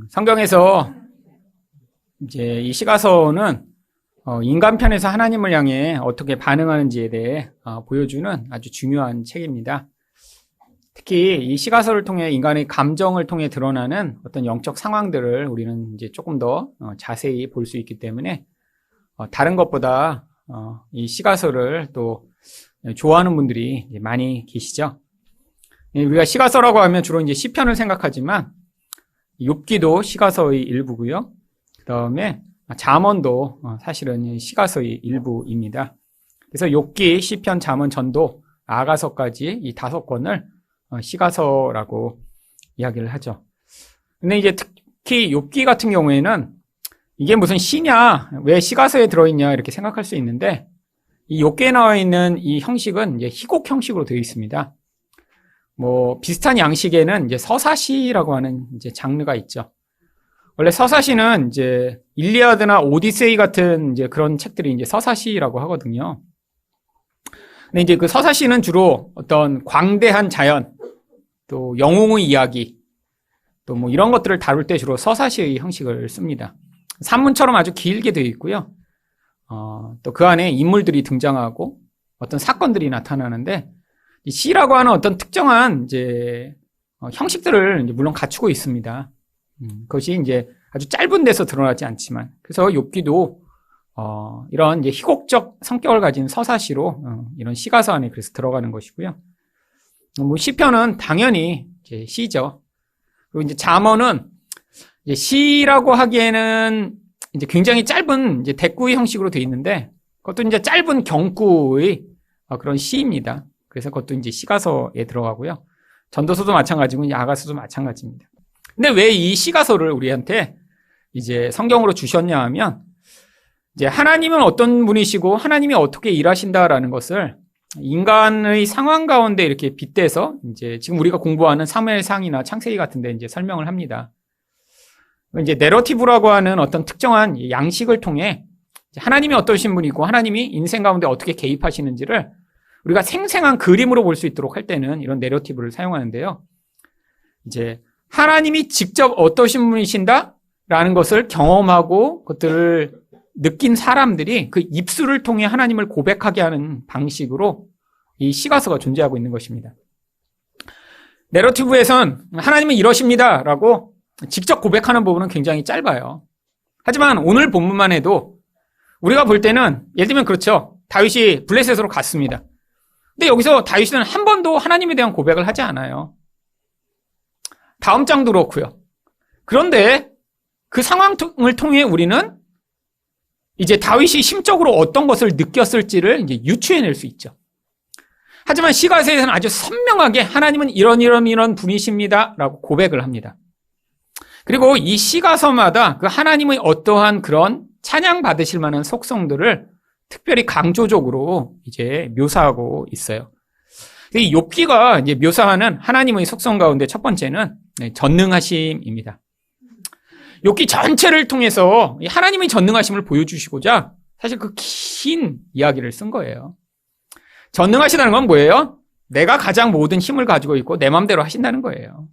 성경에서 이제 이 시가서는 인간 편에서 하나님을 향해 어떻게 반응하는지에 대해 보여주는 아주 중요한 책입니다. 특히 이 시가서를 통해 인간의 감정을 통해 드러나는 어떤 영적 상황들을 우리는 이제 조금 더 자세히 볼 수 있기 때문에 다른 것보다 이 시가서를 또 좋아하는 분들이 많이 계시죠. 우리가 시가서라고 하면 주로 이제 시편을 생각하지만 욥기도 시가서의 일부고요. 그다음에 잠언도 사실은 시가서의 일부입니다. 그래서 욥기, 시편, 잠언, 전도, 아가서까지 이 5권을 시가서라고 이야기를 하죠. 근데 이제 특히 욥기 같은 경우에는 이게 무슨 시냐, 왜 시가서에 들어있냐 이렇게 생각할 수 있는데 이 욥기에 나와 있는 이 형식은 이제 희곡 형식으로 되어 있습니다. 뭐 비슷한 양식에는 이제 서사시라고 하는 이제 장르가 있죠. 원래 서사시는 이제 일리아드나 오디세이 같은 이제 그런 책들이 이제 서사시라고 하거든요. 근데 이제 그 서사시는 주로 어떤 광대한 자연, 또 영웅의 이야기, 또 뭐 이런 것들을 다룰 때 주로 서사시의 형식을 씁니다. 산문처럼 아주 길게 되어 있고요. 또 그 안에 인물들이 등장하고 어떤 사건들이 나타나는데 이 시라고 하는 어떤 특정한 이제 형식들을 이제 물론 갖추고 있습니다. 그것이 이제 아주 짧은 데서 드러나지 않지만 그래서 욥기도 이런 이제 희곡적 성격을 가진 서사시로 이런 시가서 안에 그래서 들어가는 것이고요. 뭐 시편은 당연히 이제 시죠. 그리고 이제 잠언은 이제 시라고 하기에는 이제 굉장히 짧은 이제 대꾸의 형식으로 되어 있는데 그것도 이제 짧은 경구의 그런 시입니다. 그래서 그것도 이제 시가서에 들어가고요. 전도서도 마찬가지고 이제 아가서도 마찬가지입니다. 근데 왜 이 시가서를 우리한테 이제 성경으로 주셨냐 하면 이제 하나님은 어떤 분이시고 하나님이 어떻게 일하신다라는 것을 인간의 상황 가운데 이렇게 빗대서 이제 지금 우리가 공부하는 사무엘상이나 창세기 같은 데 이제 설명을 합니다. 이제 내러티브라고 하는 어떤 특정한 양식을 통해 하나님이 어떠신 분이고 하나님이 인생 가운데 어떻게 개입하시는지를 우리가 생생한 그림으로 볼 수 있도록 할 때는 이런 내러티브를 사용하는데요. 이제 하나님이 직접 어떠신 분이신다라는 것을 경험하고 그것들을 느낀 사람들이 그 입술을 통해 하나님을 고백하게 하는 방식으로 이 시가서가 존재하고 있는 것입니다. 내러티브에선 하나님은 이러십니다라고 직접 고백하는 부분은 굉장히 짧아요. 하지만 오늘 본문만 해도 우리가 볼 때는 예를 들면 그렇죠. 다윗이 블레셋으로 갔습니다. 근데 여기서 다윗은 한 번도 하나님에 대한 고백을 하지 않아요. 다음 장도 그렇고요. 그런데 그 상황을 통해 우리는 이제 다윗이 심적으로 어떤 것을 느꼈을지를 이제 유추해낼 수 있죠. 하지만 시가서에서는 아주 선명하게 하나님은 이런 분이십니다라고 고백을 합니다. 그리고 이 시가서마다 그 하나님의 어떠한 그런 찬양 받으실 만한 속성들을 특별히 강조적으로 이제 묘사하고 있어요. 이 욥기가 이제 묘사하는 하나님의 속성 가운데 첫 번째는 전능하심입니다. 욥기 전체를 통해서 하나님의 전능하심을 보여주시고자 사실 그 긴 이야기를 쓴 거예요. 전능하시다는 건 뭐예요? 내가 가장 모든 힘을 가지고 있고 내 마음대로 하신다는 거예요.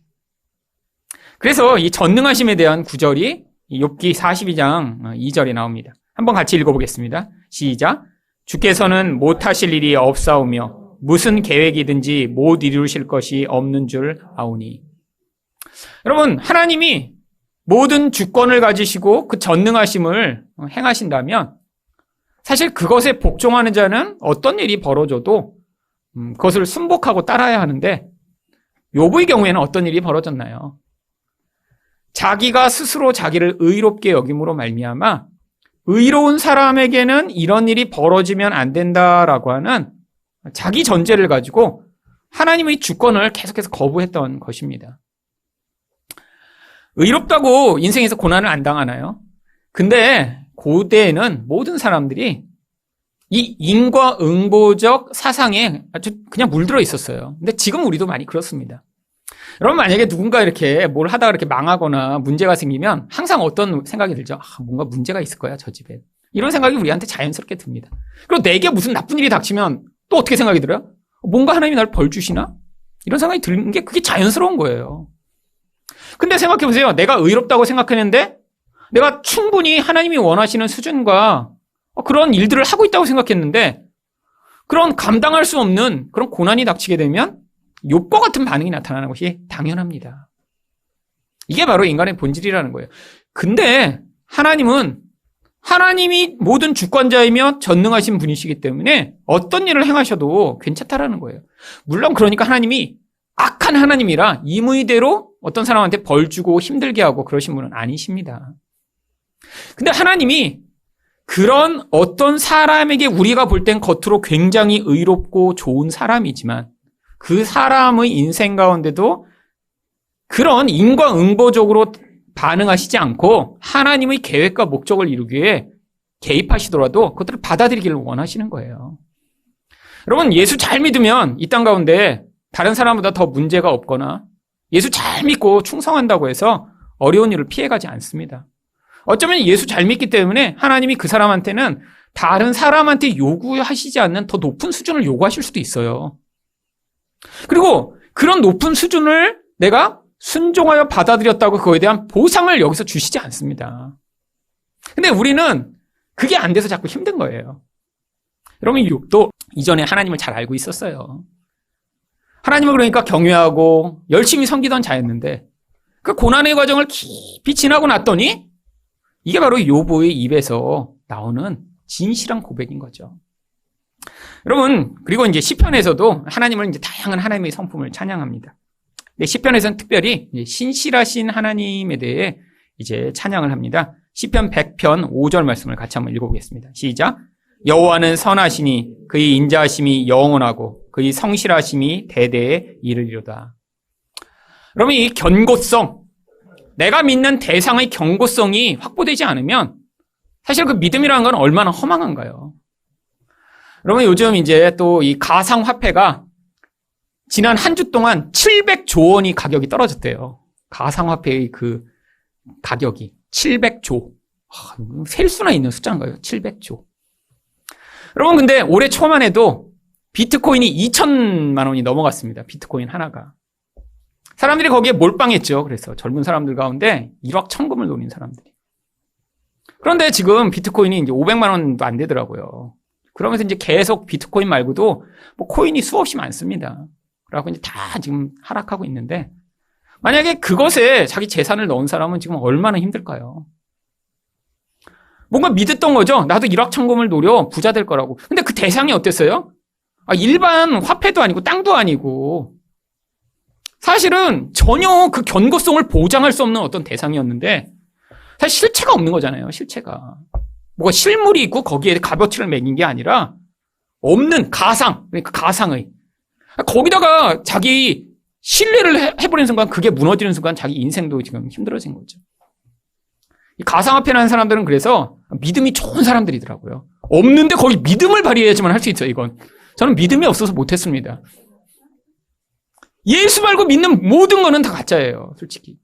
그래서 이 전능하심에 대한 구절이 욥기 42장 2절에 나옵니다. 한번 같이 읽어보겠습니다. 시작. 주께서는 못하실 일이 없사오며 무슨 계획이든지 못 이루실 것이 없는 줄 아오니. 여러분, 하나님이 모든 주권을 가지시고 그 전능하심을 행하신다면 사실 그것에 복종하는 자는 어떤 일이 벌어져도 그것을 순복하고 따라야 하는데 욥의 경우에는 어떤 일이 벌어졌나요? 자기가 스스로 자기를 의롭게 여김으로 말미암아 의로운 사람에게는 이런 일이 벌어지면 안 된다라고 하는 자기 전제를 가지고 하나님의 주권을 계속해서 거부했던 것입니다. 의롭다고 인생에서 고난을 안 당하나요? 근데 고대에는 모든 사람들이 이 인과응보적 사상에 아주 그냥 물들어 있었어요. 근데 지금 우리도 많이 그렇습니다. 여러분 만약에 누군가 이렇게 뭘 하다가 이렇게 망하거나 문제가 생기면 항상 어떤 생각이 들죠? 뭔가 문제가 있을 거야 저 집에. 이런 생각이 우리한테 자연스럽게 듭니다. 그리고 내게 무슨 나쁜 일이 닥치면 또 어떻게 생각이 들어요? 뭔가 하나님이 날 벌 주시나? 이런 생각이 드는 게 그게 자연스러운 거예요. 근데 생각해 보세요. 내가 의롭다고 생각했는데 내가 충분히 하나님이 원하시는 수준과 그런 일들을 하고 있다고 생각했는데 그런 감당할 수 없는 그런 고난이 닥치게 되면 욥과 같은 반응이 나타나는 것이 당연합니다. 이게 바로 인간의 본질이라는 거예요. 근데 하나님이 모든 주권자이며 전능하신 분이시기 때문에 어떤 일을 행하셔도 괜찮다라는 거예요. 물론 그러니까 하나님이 악한 하나님이라 임의대로 어떤 사람한테 벌 주고 힘들게 하고 그러신 분은 아니십니다. 근데 하나님이 그런 어떤 사람에게 우리가 볼 땐 겉으로 굉장히 의롭고 좋은 사람이지만 그 사람의 인생 가운데도 그런 인과응보적으로 반응하시지 않고 하나님의 계획과 목적을 이루기 위해 개입하시더라도 그것들을 받아들이기를 원하시는 거예요. 여러분, 예수 잘 믿으면 이 땅 가운데 다른 사람보다 더 문제가 없거나 예수 잘 믿고 충성한다고 해서 어려운 일을 피해가지 않습니다. 어쩌면 예수 잘 믿기 때문에 하나님이 그 사람한테는 다른 사람한테 요구하시지 않는 더 높은 수준을 요구하실 수도 있어요. 그리고 그런 높은 수준을 내가 순종하여 받아들였다고 그거에 대한 보상을 여기서 주시지 않습니다. 근데 우리는 그게 안 돼서 자꾸 힘든 거예요. 여러분, 욥도 이전에 하나님을 잘 알고 있었어요. 하나님을 그러니까 경외하고 열심히 섬기던 자였는데 그 고난의 과정을 깊이 지나고 났더니 이게 바로 욥의 입에서 나오는 진실한 고백인 거죠. 여러분, 그리고 이제 시편에서도 하나님을 이제 다양한 하나님의 성품을 찬양합니다. 근데 시편에서는 특별히 신실하신 하나님에 대해 이제 찬양을 합니다. 시편 100편 5절 말씀을 같이 한번 읽어보겠습니다. 시작. 여호와는 선하시니 그의 인자하심이 영원하고 그의 성실하심이 대대에 이르리로다. 여러분, 이 견고성, 내가 믿는 대상의 견고성이 확보되지 않으면 사실 그 믿음이라는 건 얼마나 허망한가요? 여러분, 요즘 이제 또 이 가상화폐가 지난 한 주 동안 700조 원이 가격이 떨어졌대요. 가상화폐의 그 가격이 700조. 셀 수나 있는 숫자인가요? 700조. 여러분, 근데 올해 초만 해도 비트코인이 2천만 원이 넘어갔습니다. 비트코인 하나가. 사람들이 거기에 몰빵했죠. 그래서 젊은 사람들 가운데 1억 천금을 노린 사람들이. 그런데 지금 비트코인이 이제 500만 원도 안 되더라고요. 그러면서 이제 계속 비트코인 말고도 뭐 코인이 수없이 많습니다. 그래갖고 이제 다 지금 하락하고 있는데 만약에 그것에 자기 재산을 넣은 사람은 지금 얼마나 힘들까요? 뭔가 믿었던 거죠. 나도 1억 천금을 노려 부자 될 거라고. 근데 그 대상이 어땠어요? 일반 화폐도 아니고 땅도 아니고 사실은 전혀 그 견고성을 보장할 수 없는 어떤 대상이었는데 사실 실체가 없는 거잖아요. 실체가. 뭐가 실물이 있고 거기에 값어치를 매긴 게 아니라 없는 가상, 그러니까 가상의. 거기다가 자기 신뢰를 해버리는 순간 그게 무너지는 순간 자기 인생도 지금 힘들어진 거죠. 이 가상화폐라는 사람들은 그래서 믿음이 좋은 사람들이더라고요. 없는데 거기 믿음을 발휘해야지만 할 수 있어요, 이건. 저는 믿음이 없어서 못했습니다. 예수 말고 믿는 모든 거는 다 가짜예요, 솔직히.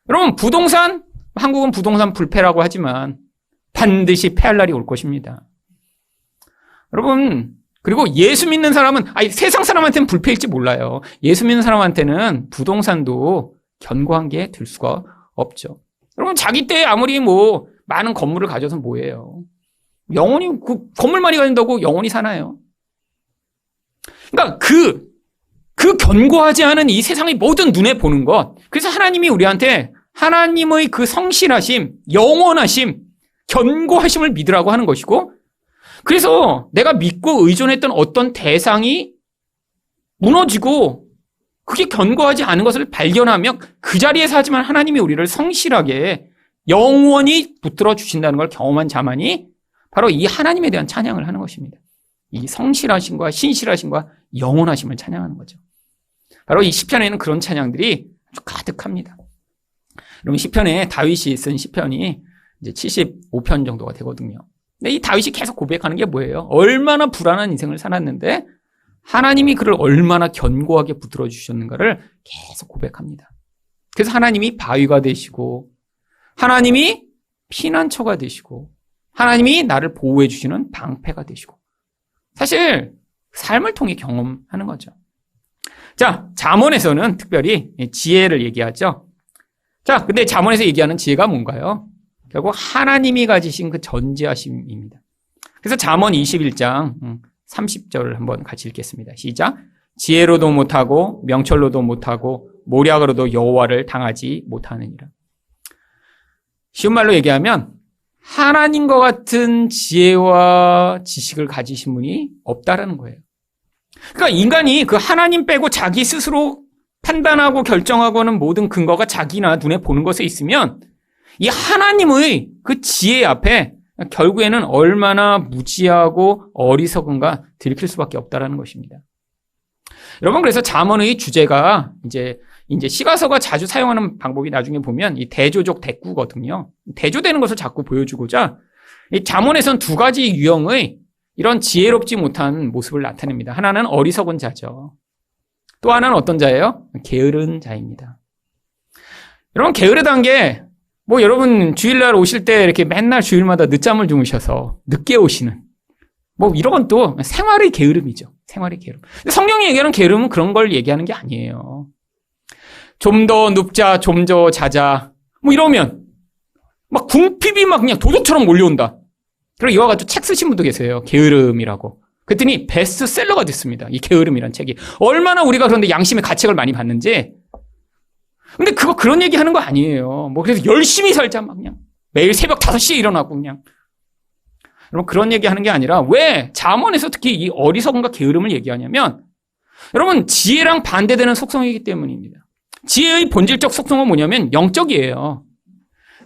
여러분, 부동산, 한국은 부동산 불패라고 하지만 반드시 패할 날이 올 것입니다. 여러분, 그리고 예수 믿는 사람은, 세상 사람한테는 불패일지 몰라요. 예수 믿는 사람한테는 부동산도 견고한 게 될 수가 없죠. 여러분, 자기 때에 아무리 뭐 많은 건물을 가져서 뭐예요? 영원히 그 건물 많이 가진다고 영원히 사나요? 그러니까 그 견고하지 않은 이 세상의 모든 눈에 보는 것. 그래서 하나님이 우리한테 하나님의 그 성실하심, 영원하심, 견고하심을 믿으라고 하는 것이고, 그래서 내가 믿고 의존했던 어떤 대상이 무너지고 그게 견고하지 않은 것을 발견하며 그 자리에서 하지만 하나님이 우리를 성실하게 영원히 붙들어 주신다는 걸 경험한 자만이 바로 이 하나님에 대한 찬양을 하는 것입니다. 이 성실하심과 신실하심과 영원하심을 찬양하는 거죠. 바로 이 시편에는 그런 찬양들이 아주 가득합니다. 여러분, 시편에 다윗이 쓴 시편이 이제 75편 정도가 되거든요. 근데 이 다윗이 계속 고백하는 게 뭐예요? 얼마나 불안한 인생을 살았는데 하나님이 그를 얼마나 견고하게 붙들어 주셨는가를 계속 고백합니다. 그래서 하나님이 바위가 되시고 하나님이 피난처가 되시고 하나님이 나를 보호해 주시는 방패가 되시고 사실 삶을 통해 경험하는 거죠. 자, 잠언에서는 특별히 지혜를 얘기하죠. 자, 근데 잠언에서 얘기하는 지혜가 뭔가요? 결국 하나님이 가지신 그 전지하심입니다. 그래서 잠언 21장 30절을 한번 같이 읽겠습니다. 시작. 지혜로도 못하고 명철로도 못하고 모략으로도 여호와를 당하지 못하느니라. 쉬운 말로 얘기하면 하나님과 같은 지혜와 지식을 가지신 분이 없다라는 거예요. 그러니까 인간이 그 하나님 빼고 자기 스스로 판단하고 결정하고 하는 모든 근거가 자기나 눈에 보는 것에 있으면 이 하나님의 그 지혜 앞에 결국에는 얼마나 무지하고 어리석은가 들킬 수밖에 없다라는 것입니다. 여러분, 그래서 잠언의 주제가 이제 시가서가 자주 사용하는 방법이 나중에 보면 이 대조적 대꾸거든요. 대조되는 것을 자꾸 보여주고자 이 잠언에선 두 가지 유형의 이런 지혜롭지 못한 모습을 나타냅니다. 하나는 어리석은 자죠. 또 하나는 어떤 자예요? 게으른 자입니다. 여러분, 게으르다는 게 여러분 주일날 오실 때 이렇게 맨날 주일마다 늦잠을 주무셔서 늦게 오시는 이런 건 또 생활의 게으름이죠. 생활의 게으름. 근데 성경이 얘기하는 게으름은 그런 걸 얘기하는 게 아니에요. 좀 더 눕자, 좀 더 자자. 이러면 궁핍이 그냥 도둑처럼 몰려온다. 그리고 이와 같이 책 쓰신 분도 계세요. 게으름이라고. 그랬더니 베스트셀러가 됐습니다. 이 게으름이란 책이. 얼마나 우리가 그런데 양심의 가책을 많이 받는지. 근데 그런 얘기 하는 거 아니에요. 그래서 열심히 살자, 그냥. 매일 새벽 5시에 일어나고, 그냥. 여러분, 그런 얘기 하는 게 아니라, 왜 잠언에서 특히 이 어리석음과 게으름을 얘기하냐면, 여러분, 지혜랑 반대되는 속성이기 때문입니다. 지혜의 본질적 속성은 뭐냐면, 영적이에요.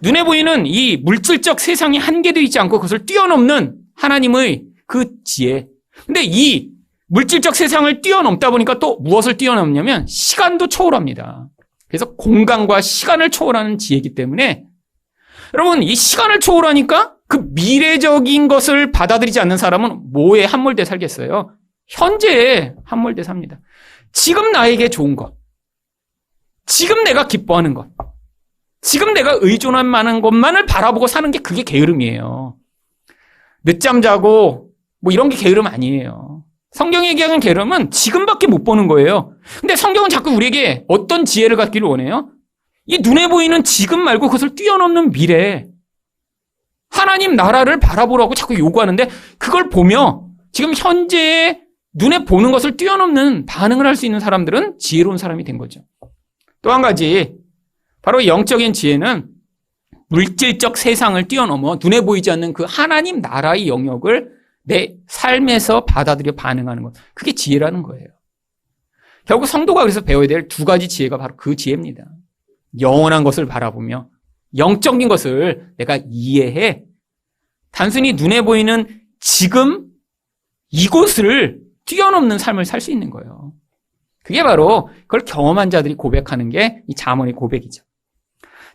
눈에 보이는 이 물질적 세상에 한계도 있지 않고 그것을 뛰어넘는 하나님의 그 지혜. 근데 이 물질적 세상을 뛰어넘다 보니까 또 무엇을 뛰어넘냐면 시간도 초월합니다. 그래서 공간과 시간을 초월하는 지혜이기 때문에 여러분, 이 시간을 초월하니까 그 미래적인 것을 받아들이지 않는 사람은 뭐에 함몰돼 살겠어요? 현재에 함몰돼 삽니다. 지금 나에게 좋은 것, 지금 내가 기뻐하는 것, 지금 내가 의존할 만한 것만을 바라보고 사는 게 그게 게으름이에요. 늦잠 자고 이런 게 게으름 아니에요. 성경이 얘기하는 게으름은 지금밖에 못 보는 거예요. 근데 성경은 자꾸 우리에게 어떤 지혜를 갖기를 원해요? 이 눈에 보이는 지금 말고 그것을 뛰어넘는 미래, 하나님 나라를 바라보라고 자꾸 요구하는데 그걸 보며 지금 현재의 눈에 보는 것을 뛰어넘는 반응을 할 수 있는 사람들은 지혜로운 사람이 된 거죠. 또 한 가지, 바로 영적인 지혜는 물질적 세상을 뛰어넘어 눈에 보이지 않는 그 하나님 나라의 영역을 내 삶에서 받아들여 반응하는 것. 그게 지혜라는 거예요. 결국 성도가 그래서 배워야 될 두 가지 지혜가 바로 그 지혜입니다. 영원한 것을 바라보며 영적인 것을 내가 이해해 단순히 눈에 보이는 지금 이곳을 뛰어넘는 삶을 살 수 있는 거예요. 그게 바로 그걸 경험한 자들이 고백하는 게 이 잠언의 고백이죠.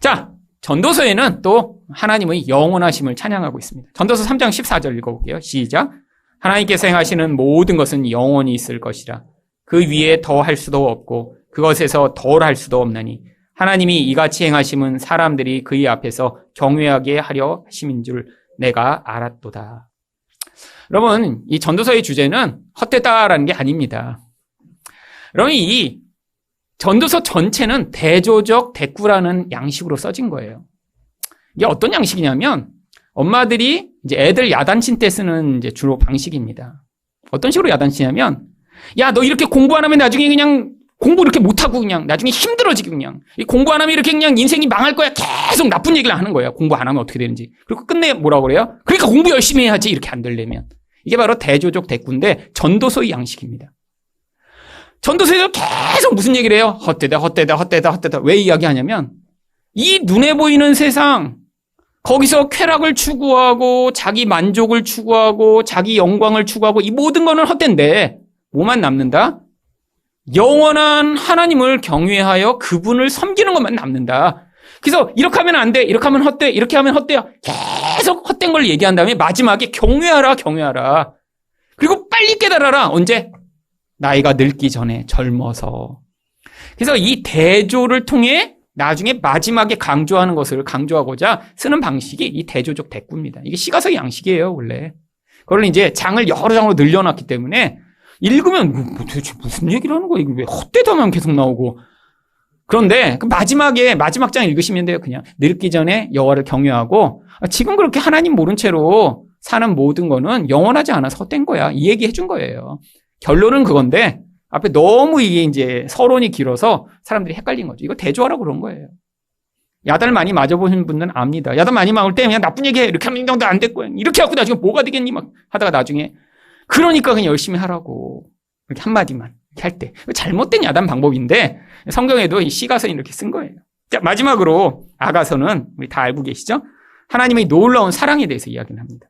자, 전도서에는 또 하나님의 영원하심을 찬양하고 있습니다. 전도서 3장 14절 읽어볼게요. 시작. 하나님께서 행하시는 모든 것은 영원히 있을 것이라. 그 위에 더 할 수도 없고 그것에서 덜 할 수도 없나니 하나님이 이같이 행하심은 사람들이 그의 앞에서 경외하게 하려 하심인 줄 내가 알았도다. 여러분, 이 전도서의 주제는 헛되다라는 게 아닙니다. 여러분, 이 전도서 전체는 대조적 대꾸라는 양식으로 써진 거예요. 이게 어떤 양식이냐면 엄마들이 이제 애들 야단친 때 쓰는 이제 주로 방식입니다. 어떤 식으로 야단치냐면, 야, 너 이렇게 공부 안 하면 나중에 그냥 공부 이렇게 못하고 그냥 나중에 힘들어지고 그냥 이 공부 안 하면 이렇게 그냥 인생이 망할 거야. 계속 나쁜 얘기를 하는 거예요. 공부 안 하면 어떻게 되는지. 그리고 끝내 뭐라고 그래요? 그러니까 공부 열심히 해야지. 이렇게 안 되려면. 이게 바로 대조적 대꾸인데 전도서의 양식입니다. 전도서에서 계속 무슨 얘기를 해요? 헛되다, 헛되다, 헛되다, 헛되다. 왜 이야기하냐면 이 눈에 보이는 세상, 거기서 쾌락을 추구하고 자기 만족을 추구하고 자기 영광을 추구하고 이 모든 거는 헛된데 뭐만 남는다? 영원한 하나님을 경외하여 그분을 섬기는 것만 남는다. 그래서 이렇게 하면 안 돼, 이렇게 하면 헛돼, 이렇게 하면 헛돼요. 계속 헛된 걸 얘기한 다음에 마지막에 경외하라, 경외하라. 그리고 빨리 깨달아라. 언제? 나이가 늙기 전에 젊어서. 그래서 이 대조를 통해 나중에 마지막에 강조하는 것을 강조하고자 쓰는 방식이 이 대조적 대꾸입니다. 이게 시가서의 양식이에요, 원래. 그걸 이제 장을 여러 장으로 늘려놨기 때문에 읽으면 도대체 무슨 얘기를 하는 거야? 이게 왜 헛되다만 계속 나오고. 그런데 그 마지막 장 읽으시면 돼요. 그냥 늙기 전에 여호와를 경외하고 지금 그렇게 하나님 모른 채로 사는 모든 거는 영원하지 않아서 헛된 거야. 이 얘기 해준 거예요. 결론은 그건데 앞에 너무 이게 이제 서론이 길어서 사람들이 헷갈린 거죠. 이거 대조하라고 그런 거예요. 야단 많이 맞아보신 분들은 압니다. 야단 많이 맞을 때 그냥 나쁜 얘기 해. 이렇게 하면 인정도 안 됐고 이렇게 하고 나중에 뭐가 되겠니? 막 하다가 나중에 그러니까 그냥 열심히 하라고. 이렇게 한마디만 이렇게 할 때. 잘못된 야단 방법인데 성경에도 이 시가서는 이렇게 쓴 거예요. 자, 마지막으로 아가서는 우리 다 알고 계시죠? 하나님의 놀라운 사랑에 대해서 이야기를 합니다.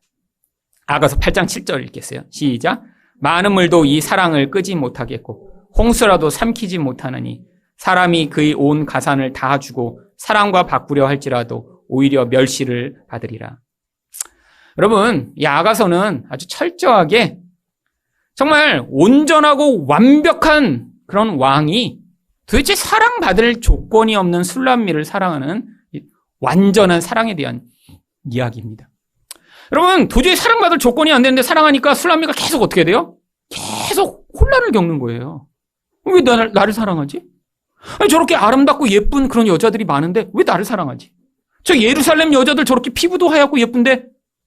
아가서 8장 7절 읽겠어요. 시작. 많은 물도 이 사랑을 끄지 못하겠고 홍수라도 삼키지 못하느니 사람이 그의 온 가산을 다 주고 사랑과 바꾸려 할지라도 오히려 멸시를 받으리라. 여러분, 이 아가서는 아주 철저하게 정말 온전하고 완벽한 그런 왕이 도대체 사랑받을 조건이 없는 술람미를 사랑하는 완전한 사랑에 대한 이야기입니다. 여러분, 도저히 사랑받을 조건이 안 되는데 사랑하니까 술람미가 계속 어떻게 돼요? 계속 혼란을 겪는 거예요. 왜 나를 사랑하지? 아니, 저렇게 아름답고 예쁜 그런 여자들이 많은데 왜 나를 사랑하지? 저 예루살렘 여자들 저렇게 피부도 하얗고 예쁜데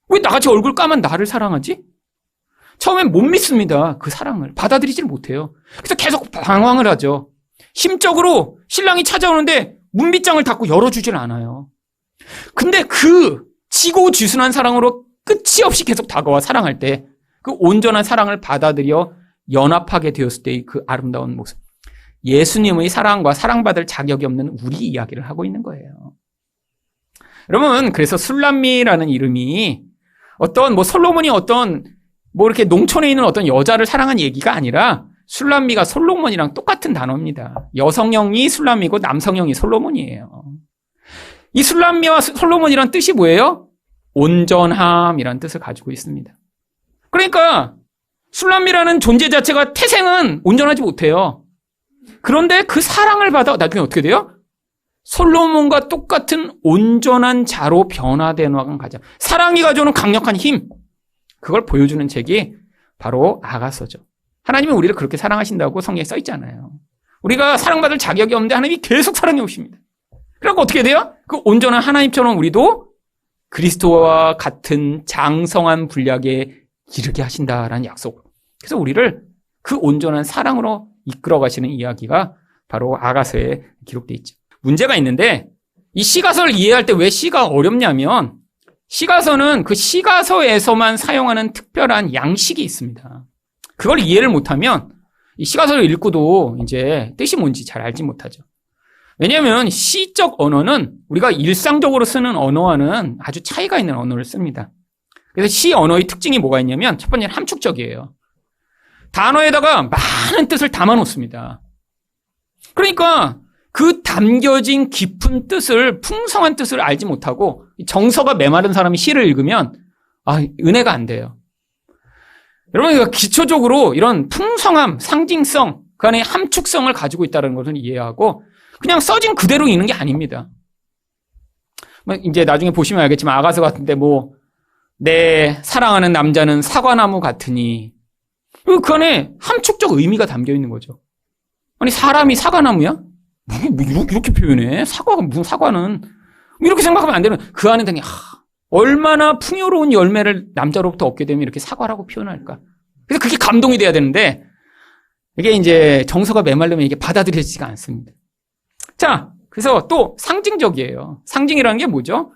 왜 나같이 얼굴 까만 나를 사랑하지? 처음엔 못 믿습니다. 그 사랑을. 받아들이질 못해요. 그래서 계속 방황을 하죠. 심적으로 신랑이 찾아오는데 문빗장을 닫고 열어주질 않아요. 근데 그 지고지순한 사랑으로 끝이 없이 계속 다가와 사랑할 때 그 온전한 사랑을 받아들여 연합하게 되었을 때의 그 아름다운 모습. 예수님의 사랑과 사랑받을 자격이 없는 우리 이야기를 하고 있는 거예요. 여러분, 그래서 술람미라는 이름이 어떤 솔로몬이 이렇게 농촌에 있는 어떤 여자를 사랑한 얘기가 아니라 술람미가 솔로몬이랑 똑같은 단어입니다. 여성형이 술람미고 남성형이 솔로몬이에요. 이 술람미와 솔로몬이란 뜻이 뭐예요? 온전함이란 뜻을 가지고 있습니다. 그러니까 술람미라는 존재 자체가 태생은 온전하지 못해요. 그런데 그 사랑을 받아 나중에 어떻게 돼요? 솔로몬과 똑같은 온전한 자로 변화되는 가장 사랑이 가져오는 강력한 힘, 그걸 보여주는 책이 바로 아가서죠. 하나님은 우리를 그렇게 사랑하신다고 성경에 써 있잖아요. 우리가 사랑받을 자격이 없는데 하나님이 계속 사랑해 오십니다. 그러니까 어떻게 돼요? 그 온전한 하나님처럼 우리도 그리스도와 같은 장성한 분량에 이르게 하신다라는 약속. 그래서 우리를 그 온전한 사랑으로 이끌어 가시는 이야기가 바로 아가서에 기록되어 있죠. 문제가 있는데 이 시가서를 이해할 때 왜 시가 어렵냐면 시가서는 그 시가서에서만 사용하는 특별한 양식이 있습니다. 그걸 이해를 못하면 이 시가서를 읽고도 이제 뜻이 뭔지 잘 알지 못하죠. 왜냐하면 시적 언어는 우리가 일상적으로 쓰는 언어와는 아주 차이가 있는 언어를 씁니다. 그래서 시 언어의 특징이 뭐가 있냐면 첫 번째는 함축적이에요. 단어에다가 많은 뜻을 담아 놓습니다. 그러니까 그 담겨진 깊은 뜻을, 풍성한 뜻을 알지 못하고 정서가 메마른 사람이 시를 읽으면 은혜가 안 돼요. 여러분, 기초적으로 이런 풍성함, 상징성, 그 안에 함축성을 가지고 있다는 것을 이해하고 그냥 써진 그대로 읽는 게 아닙니다. 이제 나중에 보시면 알겠지만 아가서 같은데 내 사랑하는 남자는 사과나무 같으니 그 안에 함축적 의미가 담겨 있는 거죠. 아니, 사람이 사과나무야? 이렇게 표현해? 사과가 무슨 사과는? 이렇게 생각하면 안 되는. 그 안에 되게 얼마나 풍요로운 열매를 남자로부터 얻게 되면 이렇게 사과라고 표현할까? 그래서 그게 감동이 돼야 되는데 이게 이제 정서가 메말르면 이게 받아들여지지가 않습니다. 자, 그래서 또 상징적이에요. 상징이라는 게 뭐죠?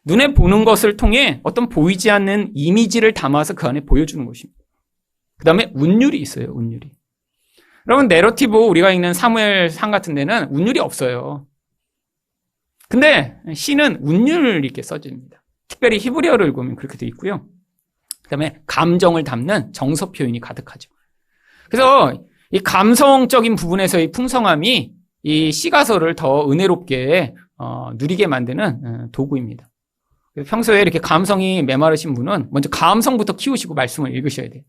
눈에 보는 것을 통해 어떤 보이지 않는 이미지를 담아서 그 안에 보여주는 것입니다. 그 다음에 운율이 있어요, 운율이. 여러분, 내러티브 우리가 읽는 사무엘상 같은 데는 운율이 없어요. 근데 시는 운율이 이렇게 써집니다. 특별히 히브리어를 읽으면 그렇게 돼 있고요. 그 다음에 감정을 담는 정서 표현이 가득하죠. 그래서 이 감성적인 부분에서의 풍성함이 이 시가서를 더 은혜롭게 누리게 만드는 도구입니다. 평소에 이렇게 감성이 메마르신 분은 먼저 감성부터 키우시고 말씀을 읽으셔야 돼요.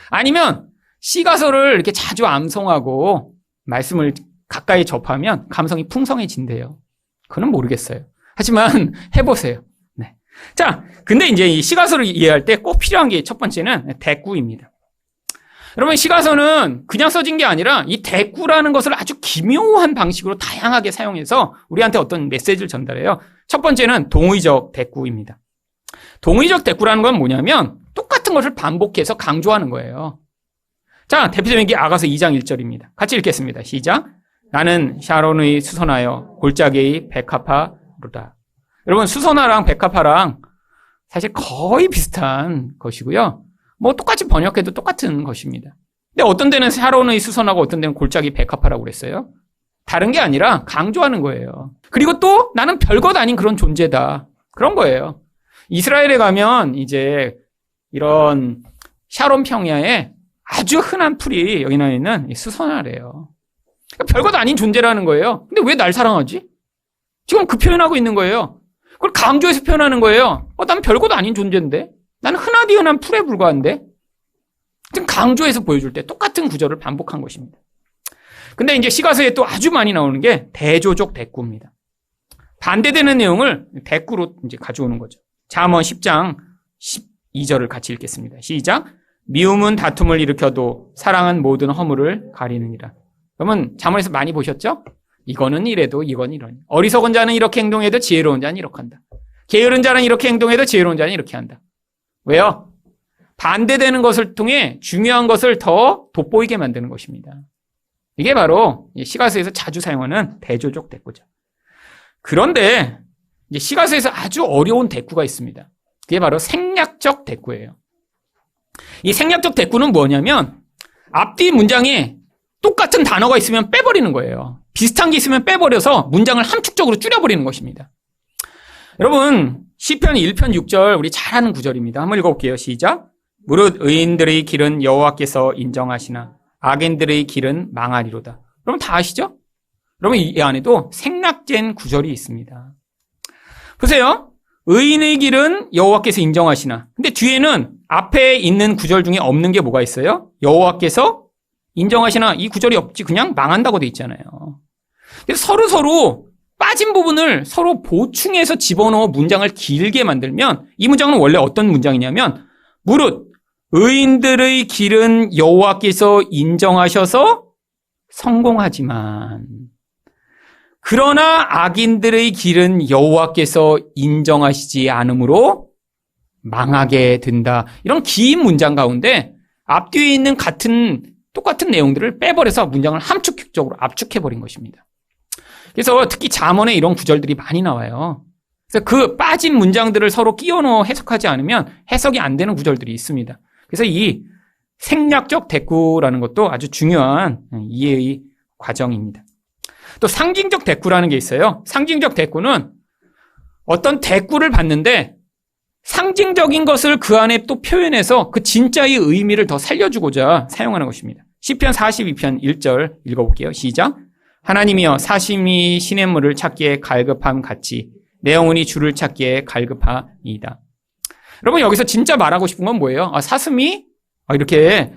아니면 시가서를 이렇게 자주 암송하고 말씀을 가까이 접하면 감성이 풍성해진대요. 그건 모르겠어요. 하지만 해보세요. 네. 자, 근데 이제 이 시가서를 이해할 때 꼭 필요한 게 첫 번째는 대꾸입니다. 여러분, 시가서는 그냥 써진 게 아니라 이 대꾸라는 것을 아주 기묘한 방식으로 다양하게 사용해서 우리한테 어떤 메시지를 전달해요. 첫 번째는 동의적 대꾸입니다. 동의적 대꾸라는 건 뭐냐면 똑같은 것을 반복해서 강조하는 거예요. 자, 대표적인 게 아가서 2장 1절입니다. 같이 읽겠습니다. 시작. 나는 샤론의 수선하여 골짜기의 백합화로다. 여러분, 수선화랑 백합화랑 사실 거의 비슷한 것이고요. 뭐 똑같이 번역해도 똑같은 것입니다. 근데 어떤 데는 샤론의 수선하고 어떤 데는 골짜기 백합화라고 그랬어요. 다른 게 아니라 강조하는 거예요. 그리고 또 나는 별것 아닌 그런 존재다. 그런 거예요. 이스라엘에 가면 이제 이런 샤론 평야에 아주 흔한 풀이 여기 나와 있는 수선화래요. 그러니까 별것 아닌 존재라는 거예요. 근데 왜 날 사랑하지? 지금 그 표현하고 있는 거예요. 그걸 강조해서 표현하는 거예요. 난 별것 아닌 존재인데? 나는 흔하디 흔한 풀에 불과한데? 지금 강조해서 보여줄 때 똑같은 구절을 반복한 것입니다. 근데 이제 시가서에 또 아주 많이 나오는 게 대조적 대꾸입니다. 반대되는 내용을 대꾸로 이제 가져오는 거죠. 잠언 10장 12절을 같이 읽겠습니다. 시작. 미움은 다툼을 일으켜도 사랑은 모든 허물을 가리느니라. 그러면 잠언에서 많이 보셨죠? 이거는 이래도 이건 이러니. 어리석은 자는 이렇게 행동해도 지혜로운 자는 이렇게 한다. 게으른 자는 이렇게 행동해도 지혜로운 자는 이렇게 한다. 왜요? 반대되는 것을 통해 중요한 것을 더 돋보이게 만드는 것입니다. 이게 바로 시가서에서 자주 사용하는 대조적 대꾸죠. 그런데 이제 시가서에서 아주 어려운 대꾸가 있습니다. 그게 바로 생략적 대꾸예요. 이 생략적 대꾸는 뭐냐면 앞뒤 문장에 똑같은 단어가 있으면 빼버리는 거예요. 비슷한 게 있으면 빼버려서 문장을 함축적으로 줄여버리는 것입니다. 여러분, 시편 1편 6절 우리 잘 아는 구절입니다. 한번 읽어볼게요. 시작. 무릇 의인들의 길은 여호와께서 인정하시나 악인들의 길은 망하리로다. 여러분 다 아시죠? 여러분 이 안에도 생략된 구절이 있습니다. 보세요. 의인의 길은 여호와께서 인정하시나. 근데 뒤에는 앞에 있는 구절 중에 없는 게 뭐가 있어요? 여호와께서 인정하시나. 이 구절이 없지. 그냥 망한다고 돼 있잖아요. 그래서 서로 빠진 부분을 서로 보충해서 집어넣어 문장을 길게 만들면 이 문장은 원래 어떤 문장이냐면 무릇 의인들의 길은 여호와께서 인정하셔서 성공하지만 그러나 악인들의 길은 여호와께서 인정하시지 않으므로 망하게 된다. 이런 긴 문장 가운데 앞뒤에 있는 똑같은 내용들을 빼버려서 문장을 함축적으로 압축해버린 것입니다. 그래서 특히 잠언에 이런 구절들이 많이 나와요. 그래서 그 빠진 문장들을 서로 끼워 넣어 해석하지 않으면 해석이 안 되는 구절들이 있습니다. 그래서 이 생략적 대꾸라는 것도 아주 중요한 이해의 과정입니다. 또 상징적 대꾸라는 게 있어요. 상징적 대꾸는 어떤 대꾸를 받는데 상징적인 것을 그 안에 또 표현해서 그 진짜의 의미를 더 살려주고자 사용하는 것입니다. 시편 42편 1절 읽어볼게요. 시작. 하나님이여 사심이 시냇물을 찾기에 갈급함 같이 내 영혼이 주를 찾기에 갈급하이다. 여러분 여기서 진짜 말하고 싶은 건 뭐예요? 사슴이 이렇게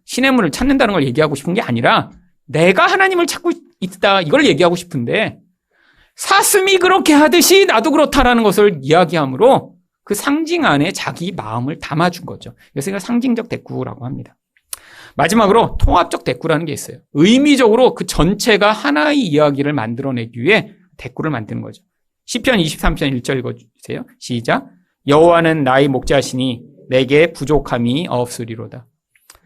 시냇물을 찾는다는 걸 얘기하고 싶은 게 아니라 내가 하나님을 찾고 있다 이걸 얘기하고 싶은데 사슴이 그렇게 하듯이 나도 그렇다라는 것을 이야기하므로 그 상징 안에 자기 마음을 담아준 거죠. 그래서 이걸 상징적 대꾸라고 합니다. 마지막으로 통합적 대꾸라는 게 있어요. 의미적으로 그 전체가 하나의 이야기를 만들어내기 위해 대꾸를 만드는 거죠. 시편 23편 1절 읽어주세요. 시작. 여호와는 나의 목자시니 내게 부족함이 없으리로다.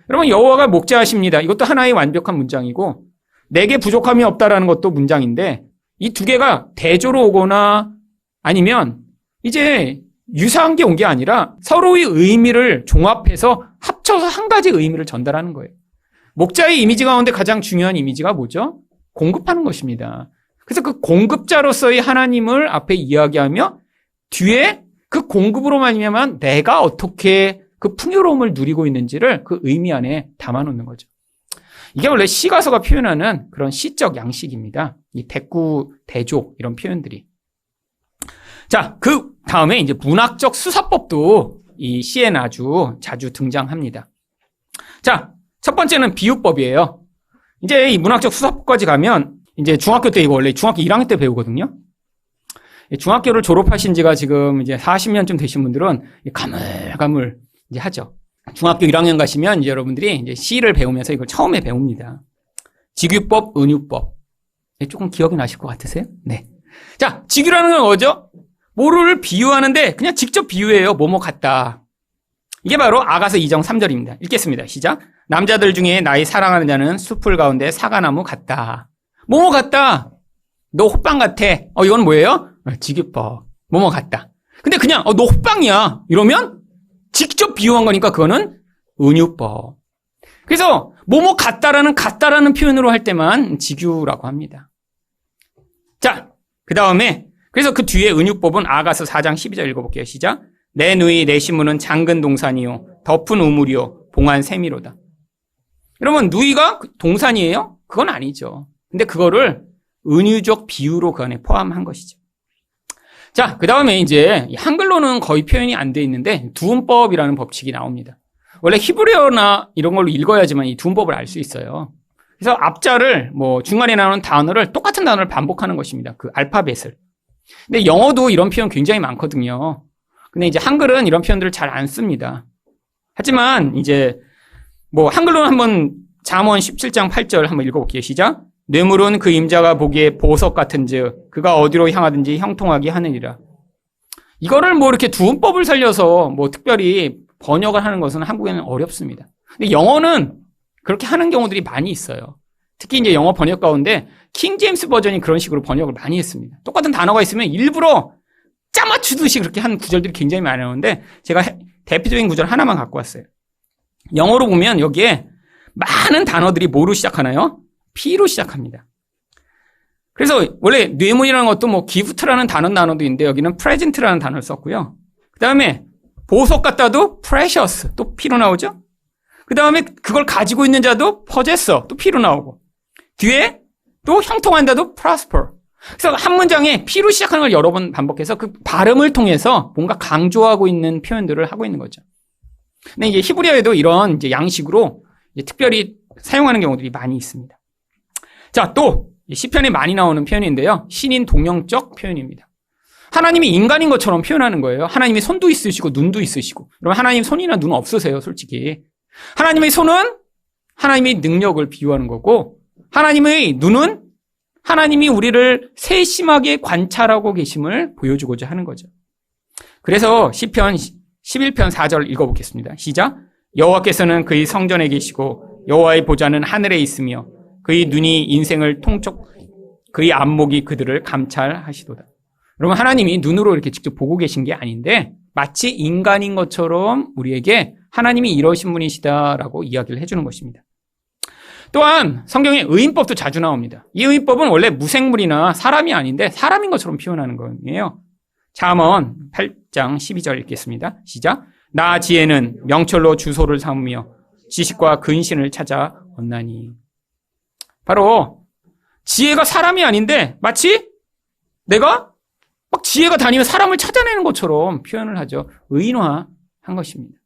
여러분 여호와가 목자하십니다. 이것도 하나의 완벽한 문장이고 내게 부족함이 없다라는 것도 문장인데 이 두 개가 대조로 오거나 아니면 이제 유사한 게 온 게 아니라 서로의 의미를 종합해서 합쳐서 한 가지 의미를 전달하는 거예요. 목자의 이미지 가운데 가장 중요한 이미지가 뭐죠? 공급하는 것입니다. 그래서 그 공급자로서의 하나님을 앞에 이야기하며 뒤에 그 공급으로 말미암아 내가 어떻게 그 풍요로움을 누리고 있는지를 그 의미 안에 담아놓는 거죠. 이게 원래 시가서가 표현하는 그런 시적 양식입니다. 이 대꾸, 대조 이런 표현들이. 자, 그 다음에 이제 문학적 수사법도 이 시에는 아주 자주 등장합니다. 자, 첫 번째는 비유법이에요. 이제 이 문학적 수사법까지 가면 이제 중학교 때 이거 원래 중학교 1학년 때 배우거든요. 중학교를 졸업하신 지가 지금 이제 40년쯤 되신 분들은 가물가물 이제 하죠. 중학교 1학년 가시면 이제 여러분들이 이제 C를 배우면서 이걸 처음에 배웁니다. 직유법, 은유법. 조금 기억이 나실 것 같으세요? 네. 자, 직유라는 건 뭐죠? 뭐를 비유하는데 그냥 직접 비유해요. 뭐뭐 같다. 이게 바로 아가서 2장 3절입니다. 읽겠습니다. 시작. 남자들 중에 나의 사랑하는 자는 숲풀 가운데 사과나무 같다. 뭐뭐 같다. 너 호빵 같아. 이건 뭐예요? 직유법. 뭐뭐 같다. 근데 그냥 너 호빵이야. 이러면 직접 비유한 거니까 그거는 은유법. 그래서 뭐뭐 같다라는 표현으로 할 때만 직유라고 합니다. 자, 그 다음에 그래서 그 뒤에 은유법은 아가서 4장 12절 읽어볼게요. 시작. 내 누이 내 신부는 장근 동산이요 덮은 우물이요 봉한 세미로다. 그러면 누이가 동산이에요? 그건 아니죠. 근데 그거를 은유적 비유로 그 안에 포함한 것이죠. 자, 그 다음에 이제 한글로는 거의 표현이 안 돼 있는데 두음법이라는 법칙이 나옵니다. 원래 히브리어나 이런 걸로 읽어야지만 이 두음법을 알 수 있어요. 그래서 앞자를 중간에 나오는 단어를 똑같은 단어를 반복하는 것입니다. 그 알파벳을. 근데 영어도 이런 표현 굉장히 많거든요. 근데 이제 한글은 이런 표현들을 잘 안 씁니다. 하지만 이제 한글로는 한번 잠언 17장 8절 한번 읽어볼게요. 시작. 뇌물은 그 임자가 보기에 보석 같은즉 그가 어디로 향하든지 형통하게 하느니라. 이거를 이렇게 두음법을 살려서 특별히 번역을 하는 것은 한국에는 어렵습니다. 근데 영어는 그렇게 하는 경우들이 많이 있어요. 특히 이제 영어 번역 가운데 킹 제임스 버전이 그런 식으로 번역을 많이 했습니다. 똑같은 단어가 있으면 일부러 짜맞추듯이 그렇게 한 구절들이 굉장히 많이 나오는데 제가 대표적인 구절 하나만 갖고 왔어요. 영어로 보면 여기에 많은 단어들이 뭐로 시작하나요? P로 시작합니다. 그래서 원래 뇌물이라는 것도 gift라는 단어도 있는데 여기는 present라는 단어를 썼고요. 그 다음에 보석 같다도 precious 또 P로 나오죠. 그 다음에 그걸 가지고 있는 자도 possessor 또 P로 나오고 뒤에 또 형통한다도 prosper. 그래서 한 문장에 P로 시작하는 걸 여러 번 반복해서 그 발음을 통해서 뭔가 강조하고 있는 표현들을 하고 있는 거죠. 근데 이제 히브리어에도 이런 이제 양식으로 이제 특별히 사용하는 경우들이 많이 있습니다. 자, 또 시편에 많이 나오는 표현인데요. 신인 동형적 표현입니다. 하나님이 인간인 것처럼 표현하는 거예요. 하나님이 손도 있으시고 눈도 있으시고. 그러면 하나님 손이나 눈 없으세요, 솔직히. 하나님의 손은 하나님의 능력을 비유하는 거고 하나님의 눈은 하나님이 우리를 세심하게 관찰하고 계심을 보여주고자 하는 거죠. 그래서 시편 11편 4절 읽어보겠습니다. 시작. 여호와께서는 그의 성전에 계시고 여호와의 보좌는 하늘에 있으며 그의 눈이 인생을 그의 안목이 그들을 감찰하시도다. 여러분 하나님이 눈으로 이렇게 직접 보고 계신 게 아닌데 마치 인간인 것처럼 우리에게 하나님이 이러신 분이시다라고 이야기를 해주는 것입니다. 또한 성경에 의인법도 자주 나옵니다. 이 의인법은 원래 무생물이나 사람이 아닌데 사람인 것처럼 표현하는 거예요. 잠언 8장 12절 읽겠습니다. 시작. 나 지혜는 명철로 주소를 삼으며 지식과 근신을 찾아 얻나니. 바로 지혜가 사람이 아닌데 마치 내가 막 지혜가 다니면 사람을 찾아내는 것처럼 표현을 하죠. 의인화한 것입니다.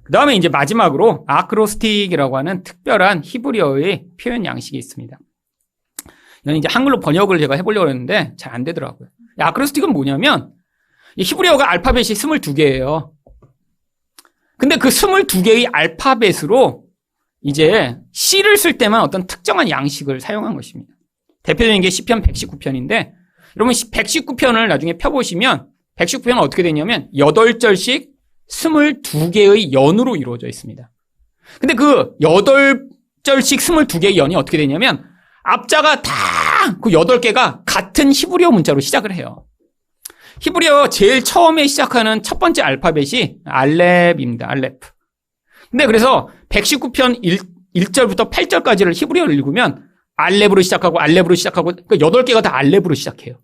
그 다음에 이제 마지막으로 아크로스틱이라고 하는 특별한 히브리어의 표현 양식이 있습니다. 이건 이제 한글로 번역을 제가 해보려고 했는데 잘 안 되더라고요. 아크로스틱은 뭐냐면 이 히브리어가 알파벳이 22개예요. 근데 그 22개의 알파벳으로 이제 C를 쓸 때만 어떤 특정한 양식을 사용한 것입니다. 대표적인 게 시편 119편인데 여러분 119편을 나중에 펴보시면 119편은 어떻게 되냐면 8절씩 22개의 연으로 이루어져 있습니다. 근데 그 8절씩 22개의 연이 어떻게 되냐면 앞자가 다 그 8개가 같은 히브리어 문자로 시작을 해요. 히브리어 제일 처음에 시작하는 첫 번째 알파벳이 알렙입니다. 알렙. 근데 그래서 119편 1절부터 8절까지를 히브리어를 읽으면 알렙으로 시작하고 그 8개가 다 알렙으로 시작해요.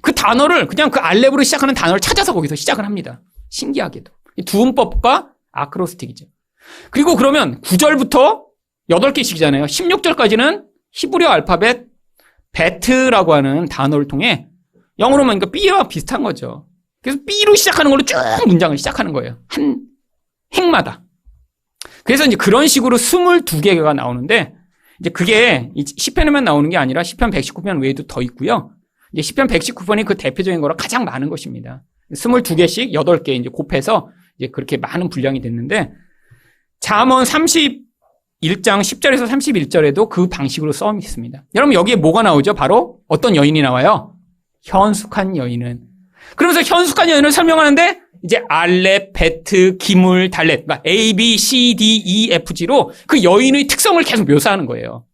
그 단어를 그냥 그 알렙으로 시작하는 단어를 찾아서 거기서 시작을 합니다. 신기하게도. 두음법과 아크로스틱이죠. 그리고 그러면 9절부터 8개씩이잖아요. 16절까지는 히브리어 알파벳 베트라고 하는 단어를 통해 영어로 보니까 B와 비슷한 거죠. 그래서 B로 시작하는 걸로 쭉 문장을 시작하는 거예요. 한 행마다. 그래서 이제 그런 식으로 22개가 나오는데 이제 그게 시편에만 나오는 게 아니라 시편 119편 외에도 더 있고요. 이제 시편 119편이 그 대표적인 거라 가장 많은 것입니다. 22개씩 8개 이제 곱해서 이제 그렇게 많은 분량이 됐는데 잠언 31장 10절에서 31절에도 그 방식으로 써 있습니다. 여러분 여기에 뭐가 나오죠? 바로 어떤 여인이 나와요? 현숙한 여인은. 그러면서 현숙한 여인을 설명하는데 이제 알렙, 베트, 기물, 달렛, 그러니까 A, B, C, D, E, F, G로 그 여인의 특성을 계속 묘사하는 거예요.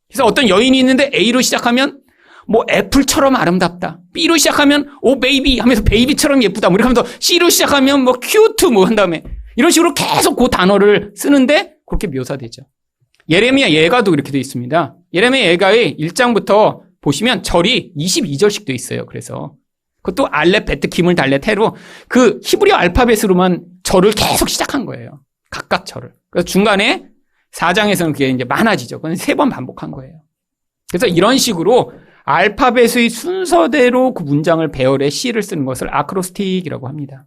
그래서 어떤 여인이 있는데 A로 시작하면 뭐 애플처럼 아름답다. B로 시작하면 오 베이비 하면서 베이비처럼 예쁘다. 뭐 이렇게 하면서 C로 시작하면 뭐 큐트 뭐 한 다음에 이런 식으로 계속 그 단어를 쓰는데 그렇게 묘사되죠. 예레미야 예가도 이렇게 돼 있습니다. 예레미야 예가의 1장부터 보시면 절이 22절씩 돼 있어요. 그래서 그것도 알렙, 베트, 기물, 달렛, 헤로 그 히브리어 알파벳으로만 절을 계속 시작한 거예요. 각각 절을. 그래서 중간에 4장에서는 그게 이제 많아지죠. 그건 3번 반복한 거예요. 그래서 이런 식으로 알파벳의 순서대로 그 문장을 배열해 시를 쓰는 것을 아크로스틱이라고 합니다.